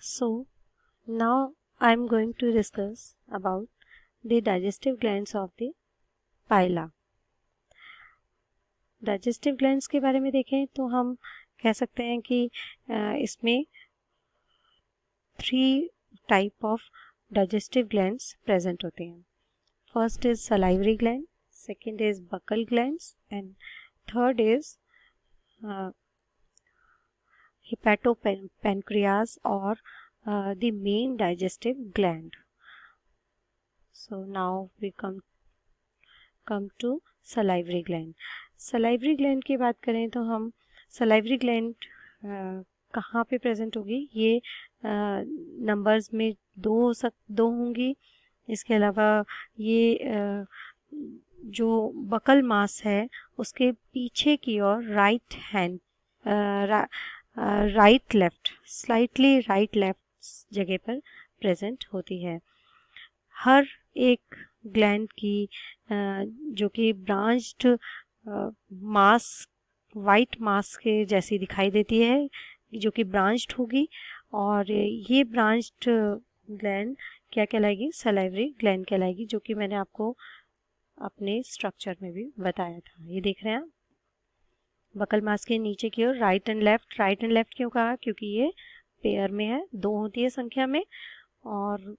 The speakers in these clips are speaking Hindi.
So now I am going to discuss about the digestive glands of the Pila. Digestive glands के बारे में देखें तो हम कह सकते हैं कि इसमें 3 type of digestive glands present होते हैं। First is salivary gland, second is buccal glands and third is hepatopancreas or the main digestive gland. So now we come to salivary gland. salivary gland की बात करें तो हम salivary gland कहाँ पे प्रेजेंट होगी, ये नंबर्स में दो होंगी। इसके अलावा ये जो बकल मास है उसके पीछे की ओर right left slightly right left जगह पर प्रेजेंट होती है। हर एक ग्लैंड की जो कि ब्रांच्ड मास वाइट मास के जैसी दिखाई देती है, जो कि ब्रांच्ड होगी, और ये ब्रांच्ड ग्लैंड क्या कहलाएगी, सलाइवरी ग्लैंड कहलाएगी, जो कि मैंने आपको अपने स्ट्रक्चर में भी बताया था। ये देख रहे हैं आप, बकल मास के नीचे की ओर राइट एंड लेफ्ट क्यों कहा, क्योंकि ये पेयर में है, 2 होती है संख्या में। और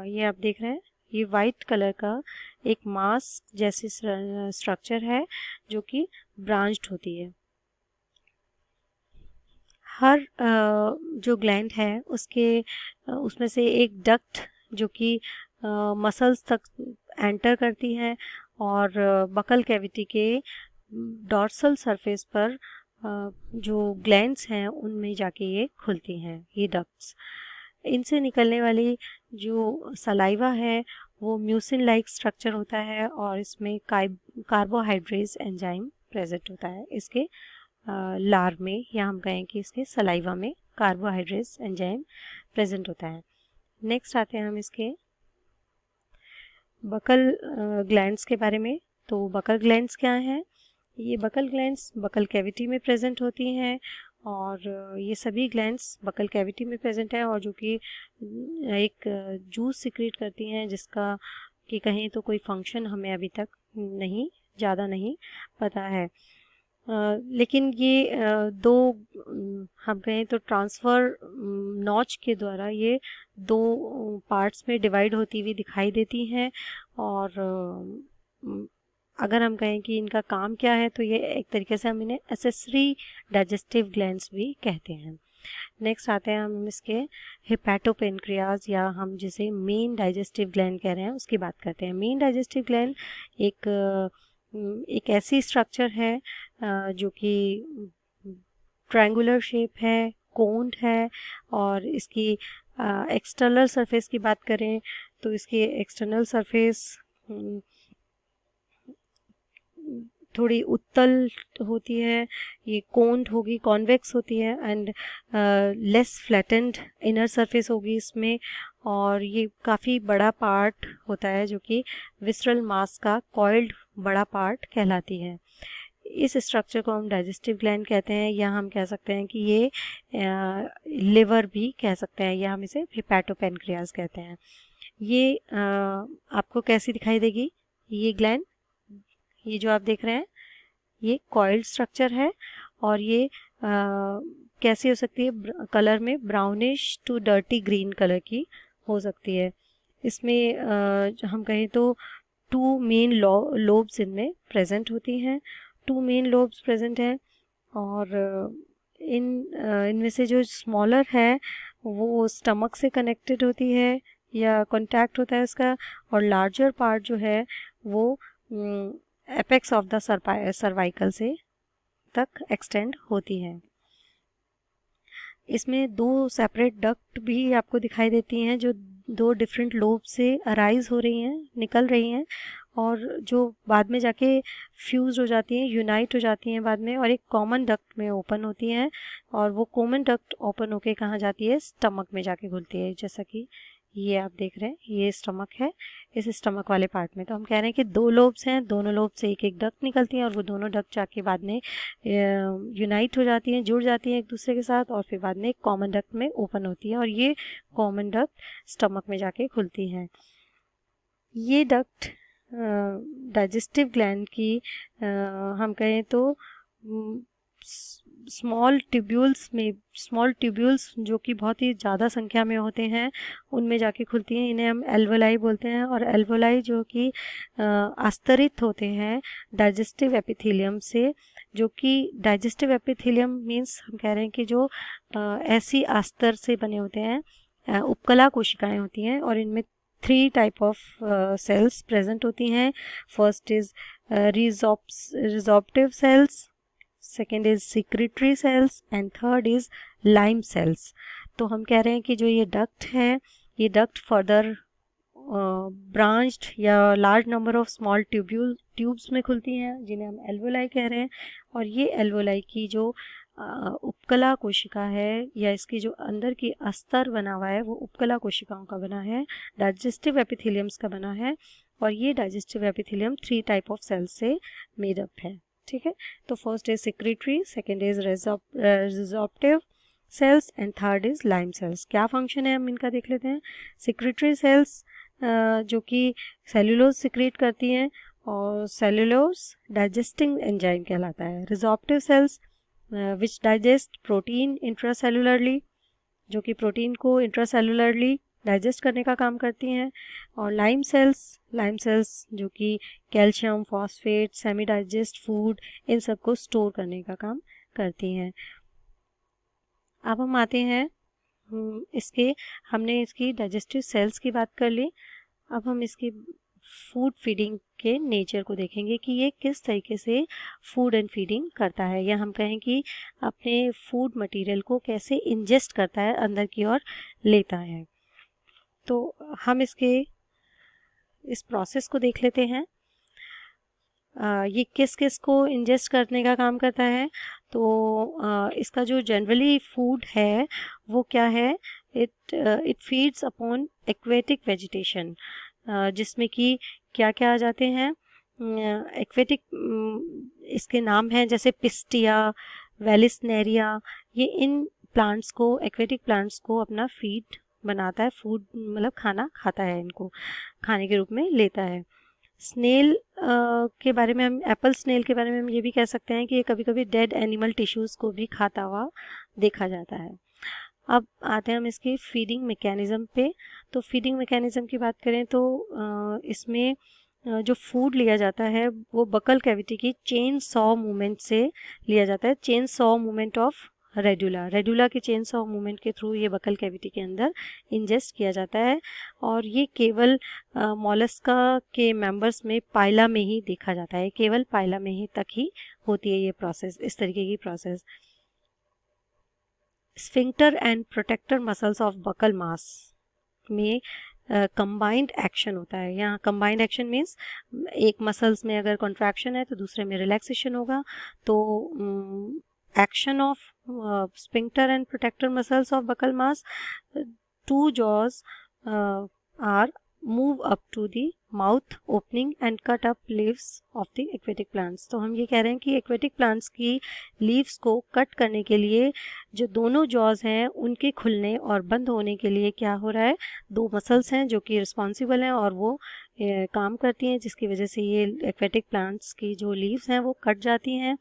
ये आप देख रहे हैं, ये वाइट कलर का एक मास जैसी स्ट्रक्चर है जो कि ब्रांच्ड होती है। हर जो ग्लैंड है उसमें से एक डक्ट जो कि मसल्स तक एंटर करती है और बकल कैविटी के डॉर्सल सरफेस पर जो ग्लैंड्स हैं उनमें जाके ये खुलती हैं, ये डक्ट्स। इनसे निकलने वाली जो सलाइवा है वो म्यूसिन लाइक स्ट्रक्चर होता है और इसमें कार्बोहाइड्रेस एंजाइम प्रेजेंट होता है। इसके लार में, या हम कहें कि इसके सलाइवा में कार्बोहाइड्रेस एंजाइम प्रेजेंट होता है। नेक्स्ट आते हैं हम इसके बकल ग्लैंड्स के बारे में। तो बकल ग्लैंड्स क्या हैं? ये बकल ग्लैंड्स बकल कैविटी में प्रेजेंट होती हैं और ये सभी ग्लैंड्स बकल कैविटी में प्रेजेंट है और जो कि एक जूस सिक्रेट करती हैं, जिसका कि कहें तो कोई फंक्शन हमें अभी तक ज़्यादा नहीं पता है। लेकिन ये दो हम कहें तो ट्रांसफ़र नॉच के द्वारा ये 2 पार्ट्स में डिवाइड होती हुई दिखाई देती हैं। और अगर हम कहें कि इनका काम क्या है तो ये एक तरीके से हम इन्हें एक्सेसरी डाइजेस्टिव ग्लैंड्स भी कहते हैं। नेक्स्ट आते हैं हम इसके हेपेटोपेनक्रियाज, या हम जिसे मेन डाइजेस्टिव ग्लैंड कह रहे हैं उसकी बात करते हैं। मेन डाइजेस्टिव ग्लैंड एक ऐसी स्ट्रक्चर है जो कि ट्रायंगुलर शेप है, कोन्ड है, और इसकी एक्सटर्नल सरफेस की बात करें तो इसकी एक्सटर्नल सरफेस थोड़ी उत्तल होती है, ये कोन्ड होगी, कॉन्वेक्स होती है, and less flattened inner surface होगी इसमें, और ये काफ़ी बड़ा पार्ट होता है जो कि विसरल मास का कॉइल्ड बड़ा पार्ट कहलाती है। इस स्ट्रक्चर को हम डाइजेस्टिव ग्लैंड कहते हैं, या हम कह सकते हैं कि ये लिवर भी कह सकते हैं, या हम इसे हेपेटोपेनक्रियाज कहते हैं। ये आपको कैसी दिखाई देगी, ये ग्लैंड, ये जो आप देख रहे हैं ये कॉइल्ड स्ट्रक्चर है, और ये कैसी हो सकती है, कलर में brownish to dirty green colour की हो सकती है। इसमें हम कहें तो 2 मेन लोब्स इनमें प्रेजेंट होती हैं, 2 मेन लोब्स प्रेजेंट हैं, और इनमें से जो स्मॉलर है वो स्टमक से कनेक्टेड होती है या कॉन्टैक्ट होता है उसका, और लार्जर पार्ट जो है वो एपेक्स ऑफ द सर्वाइकल से तक एक्सटेंड होती है। इसमें 2 सेपरेट डक्ट भी आपको दिखाई देती हैं जो 2 डिफरेंट लोब से अराइज हो रही हैं, निकल रही हैं, और जो बाद में जाके फ्यूज हो जाती हैं, यूनाइट हो जाती हैं बाद में, और एक कॉमन डक्ट में ओपन होती हैं, और वो कॉमन डक्ट ओपन होके कहाँ जाती है, स्टमक में जाके खुलती है, जैसा कि ये आप देख रहे हैं, ये स्टमक है इस स्टमक वाले पार्ट में। तो हम कह रहे हैं कि 2 लोब्स हैं, दोनों लोब से एक एक डक्ट निकलती हैं और वो दोनों डक्ट जाके बाद में यूनाइट हो जाती हैं, जुड़ जाती हैं एक दूसरे के साथ, और फिर बाद में एक कॉमन डक्ट में ओपन होती है और ये कॉमन डक्ट स्टमक में जाके खुलती हैं। ये डक्ट डाइजेस्टिव ग्लैंड की हम कहें तो स्मॉल ट्यूब्यूल्स जो कि बहुत ही ज़्यादा संख्या में होते हैं उनमें जाके खुलती हैं। इन्हें हम एल्वोलाई बोलते हैं, और एल्वोलाई जो कि आस्तरित होते हैं डाइजेस्टिव एपिथेलियम से, जो कि डाइजेस्टिव एपिथेलियम मीन्स हम कह रहे हैं कि जो ऐसी अस्तर से बने होते हैं, उपकला कोशिकाएं होती हैं, और इनमें 3 टाइप ऑफ सेल्स प्रेजेंट होती हैं। First is resorptive cells, second is secretory cells, and third is lime cells. तो हम कह रहे हैं कि जो ये डक्ट है, ये डक्ट फर्दर ब्रांच्ड या large number of small tubes में खुलती हैं, जिन्हें हम एल्वोलाई कह रहे हैं। और ये एल्वोलाई की जो उपकला कोशिका है, या इसकी जो अंदर की अस्तर बना हुआ है, वो उपकला कोशिकाओं का बना है, डाइजेस्टिव एपिथेलियम्स का बना है। और ये digestive epithelium 3 type of cells से मेड अप है। ठीक है, तो first is secretory, second is resorptive cells, and third is lime cells. क्या फंक्शन है हम इनका देख लेते हैं। सिक्रेटरी सेल्स जो कि सेल्यूलोज सिक्रेट करती हैं, और सेल्यूलोज डाइजेस्टिंग एंजाइम कहलाता है। रिजॉर्प्टिव सेल्स विच डाइजेस्ट प्रोटीन इंट्रासेलुलरली, जो कि प्रोटीन को इंट्रासेलुलरली डाइजेस्ट करने का काम करती हैं। और लाइम सेल्स जो कि calcium, phosphate, semi digest food, इन सब को स्टोर करने का काम करती हैं। अब हम आते हैं हमने इसकी डाइजेस्टिव सेल्स की बात कर ली। अब हम इसकी फूड फीडिंग के नेचर को देखेंगे कि ये किस तरीके से फूड एंड फीडिंग करता है, या हम कहें कि अपने फूड मटेरियल को कैसे इंजेस्ट करता है, अंदर की ओर लेता है। तो हम इस प्रोसेस को देख लेते हैं। ये किस किस को इंजेस्ट करने का काम करता है। तो इसका जो जनरली फूड है वो क्या है, it feeds upon aquatic vegetation, जिसमें कि क्या क्या आ जाते हैं। एक्वेटिक इसके नाम हैं जैसे पिस्टिया, वेलिसनेरिया। ये इन प्लांट्स को, एक्वेटिक प्लांट्स को अपना फीड बनाता है, फूड मतलब खाना खाता है, इनको खाने के रूप में लेता है। स्नेल के बारे में हम, एप्पल स्नेल के बारे में हम ये भी कह सकते हैं कि ये कभी कभी डेड एनिमल टिश्यूज़ को भी खाता हुआ देखा जाता है। अब आते हैं हम इसकी फीडिंग मैकेनिज़्म पे। तो फीडिंग मैकेनिज़्म की बात करें तो इसमें जो फूड लिया जाता है वो बकल कैविटी की चेन सॉ मूवमेंट से लिया जाता है। Chain saw movement of radula के चेन सॉ मूवमेंट के थ्रू ये बकल कैविटी के अंदर इंजेस्ट किया जाता है। और ये केवल मॉलस्का के मेंबर्स में पाइला में ही देखा जाता है, केवल पाइला में ही तक ही होती है ये प्रोसेस, इस तरीके की process. Sphincter and protector muscles of buccal mass में कंबाइंड एक्शन होता है। यहाँ कंबाइंड एक्शन मीन्स एक मसल्स में अगर कॉन्ट्रैक्शन है तो दूसरे में रिलैक्सेशन होगा। तो action of sphincter and protector muscles of buccal mass, 2 jaws are move up to the mouth opening and cut up leaves of the aquatic plants। तो हम ये कह रहे हैं कि एक्वेटिक प्लांट्स की लीव्स को कट करने के लिए जो दोनों जॉज हैं उनके खुलने और बंद होने के लिए क्या हो रहा है, 2 मसल्स हैं जो कि रिस्पॉन्सिबल हैं और वो काम करती हैं, जिसकी वजह से ये एक्वेटिक प्लांट्स की जो लीव्स हैं वो कट जाती हैं।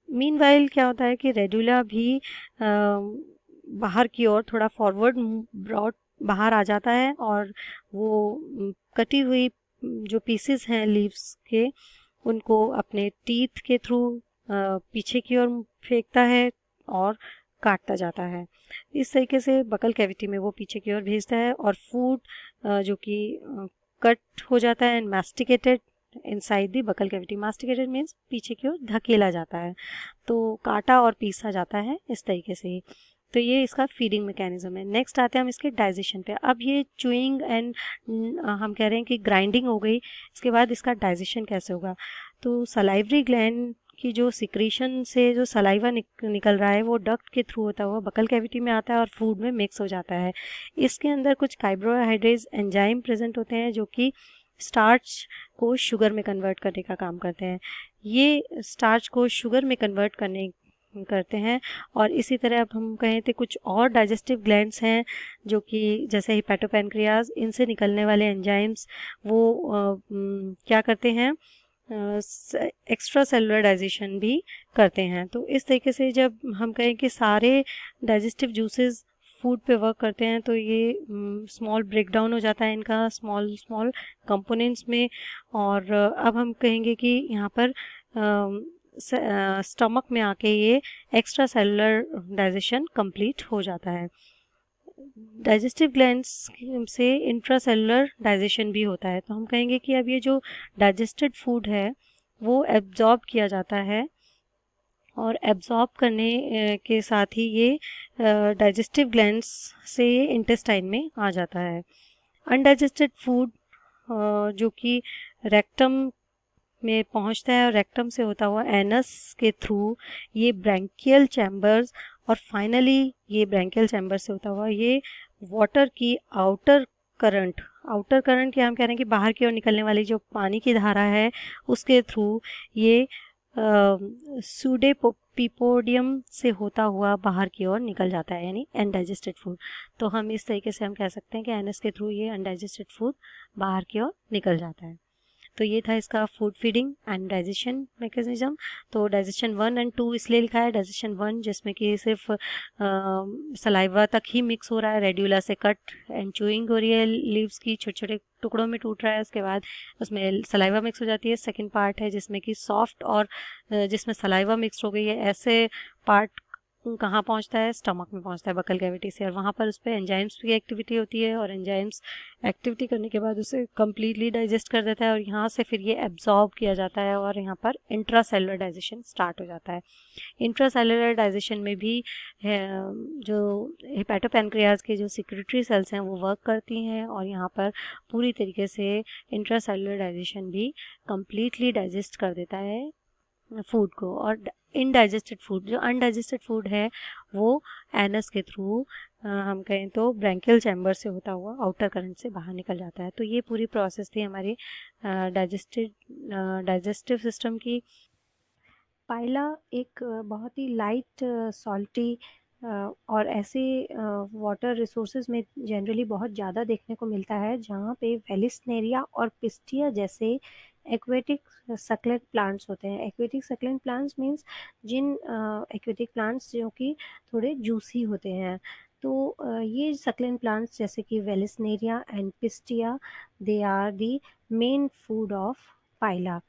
मीनवाइल क्या होता है कि रेडुला भी बाहर की ओर थोड़ा फॉरवर्ड ब्रॉड बाहर आ जाता है, और वो कटी हुई जो पीसेस हैं लीव्स के उनको अपने टीथ के थ्रू पीछे की ओर फेंकता है और काटता जाता है। इस तरीके से बकल कैविटी में वो पीछे की ओर भेजता है, और फूड जो कि कट हो जाता है and masticated inside the buccal cavity. Masticated means पीछे की ओर धकेला जाता है, तो काटा और पीसा जाता है इस तरीके से ही। तो ये इसका फीडिंग मैकेनिज्म है। नेक्स्ट आते हैं हम इसके डाइजेशन पे। अब ये चूइंग एंड हम कह रहे हैं कि ग्राइंडिंग हो गई, इसके बाद इसका डाइजेशन कैसे होगा। तो सलाइवरी ग्लैंड की जो सिक्रीशन से जो सलाइवा निकल रहा है वो डक्ट के थ्रू होता हुआ बकल कैविटी में आता है और फूड में मिक्स हो जाता है। इसके अंदर कुछ कार्बोहाइड्रेट्स एंजाइम प्रेजेंट होते हैं जो कि स्टार्च को शुगर में कन्वर्ट करने का काम करते हैं। ये स्टार्च को शुगर में कन्वर्ट करते हैं। और इसी तरह अब हम कहें तो कुछ और डाइजेस्टिव ग्लैंड्स हैं जो कि जैसे हिपैटोपैनक्रियाज, इनसे निकलने वाले एंजाइम्स वो क्या करते हैं, एक्स्ट्रा सेलुलर डाइजेशन भी करते हैं। तो इस तरीके से जब हम कहें कि सारे डाइजेस्टिव जूसेस फूड पे वर्क करते हैं तो ये स्मॉल ब्रेक डाउन हो जाता है इनका स्मॉल स्मॉल कंपोनेंट्स में। और अब हम कहेंगे कि यहाँ पर स्टमक में आके ये एक्स्ट्रा सेलुलर डाइजेशन कंप्लीट हो जाता है। डाइजेस्टिव ग्लैंड्स से इंट्रासेलुलर डाइजेशन भी होता है। तो हम कहेंगे कि अब ये जो डाइजेस्टेड फूड है वो एब्जॉर्ब किया जाता है और एब्जॉर्ब करने के साथ ही ये डाइजेस्टिव ग्लैंड्स से ये इंटेस्टाइन में आ जाता है। अनडाइजेस्टेड फूड जो कि रेक्टम में पहुंचता है और रेक्टम से होता हुआ एनस के थ्रू ये ब्रैंकियल चैम्बर्स और फाइनली ये ब्रैंकियल चैम्बर से होता हुआ ये वाटर की आउटर करंट क्या हम कह रहे हैं कि बाहर की ओर निकलने वाली जो पानी की धारा है उसके थ्रू ये सूडेपिपोडियम से होता हुआ बाहर की ओर निकल जाता है, यानी अनडाइजेस्टेड फूड। तो हम इस तरीके से हम कह सकते हैं कि एनएस के थ्रू ये अनडाइजेस्टेड फूड बाहर की ओर निकल जाता है। तो ये था इसका food feeding and digestion mechanism. तो डाइजेशन 1 एंड 2 इसलिए लिखा है, डाइजेशन 1 जिसमें कि सिर्फ सलाइवा तक ही मिक्स हो रहा है, रेड्यूला से कट एंड चूइंग हो रही है, लीव्स की छोटे छोटे टुकड़ों में टूट रहा है, उसके बाद उसमें सलाइवा मिक्स हो जाती है। सेकंड पार्ट है जिसमें कि सॉफ्ट और जिसमें सलाइवा मिक्स हो गई है, ऐसे पार्ट कहाँ पहुँचता है, स्टमक में पहुँचता है बकल कैविटी से, और वहाँ पर उस पर एंजाइम्स की एक्टिविटी होती है और एंजाइम्स एक्टिविटी करने के बाद उसे कम्प्लीटली डाइजेस्ट कर देता है और यहाँ से फिर ये एब्जॉर्ब किया जाता है और यहाँ पर इंट्रासेलुलर डाइजेशन स्टार्ट हो जाता है। इंट्रासेलुलर डाइजेशन में भी जो हिपैटोपैनक्रियाज के जो सिक्रेटरी सेल्स हैं वो वर्क करती हैं और यहाँ पर पूरी तरीके से इंट्रासेलुलर डाइजेशन भी कम्प्लीटली डाइजेस्ट कर देता है फूड को। और इनडाइजेस्टेड फूड, जो अनडाइजेस्टेड फूड है वो एनस के थ्रू हम कहें तो ब्रैंकियल चैम्बर से होता हुआ आउटर करंट से बाहर निकल जाता है। तो ये पूरी प्रोसेस थी हमारी डाइजेस्टिव सिस्टम की। पाइला एक बहुत ही लाइट सॉल्टी और ऐसे वाटर रिसोर्सेज में जनरली बहुत ज़्यादा देखने को मिलता है जहाँ पे वेलिस्नेरिया और पिस्टिया जैसे एक्वेटिक सक्लेंट प्लांट्स होते हैं। एक्वेटिक सक्लेंट प्लांट्स मींस जिन एक्वेटिक प्लांट्स जो कि थोड़े जूसी होते हैं। तो ये सक्लेंट प्लांट्स जैसे कि Vallisneria and Pistia, they are the main food of Pila.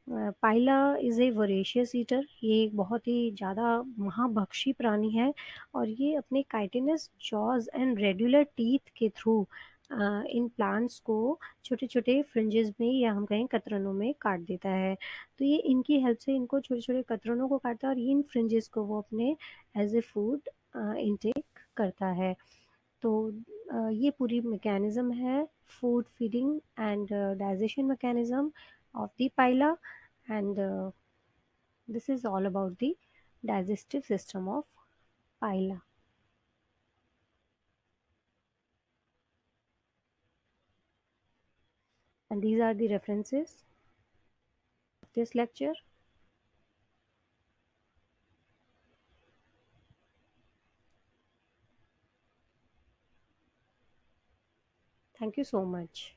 Pila is a voracious eater, ये एक बहुत ही ज़्यादा महाभक्षी प्राणी है और ये अपने chitinous jaws and regular teeth के थ्रू इन प्लांट्स को छोटे छोटे फ्रिंजेस में या हम कहें कतरनों में काट देता है। तो ये इनकी हेल्प से इनको छोटे छोटे कतरनों को काटता है और इन फ्रिंजेस को वो अपने एज ए फूड इनटेक करता है। तो ये पूरी मैकेनिज्म है food feeding and digestion mechanism of the pila, and this is all about the digestive system of pila. And these are the references of this lecture. Thank you so much.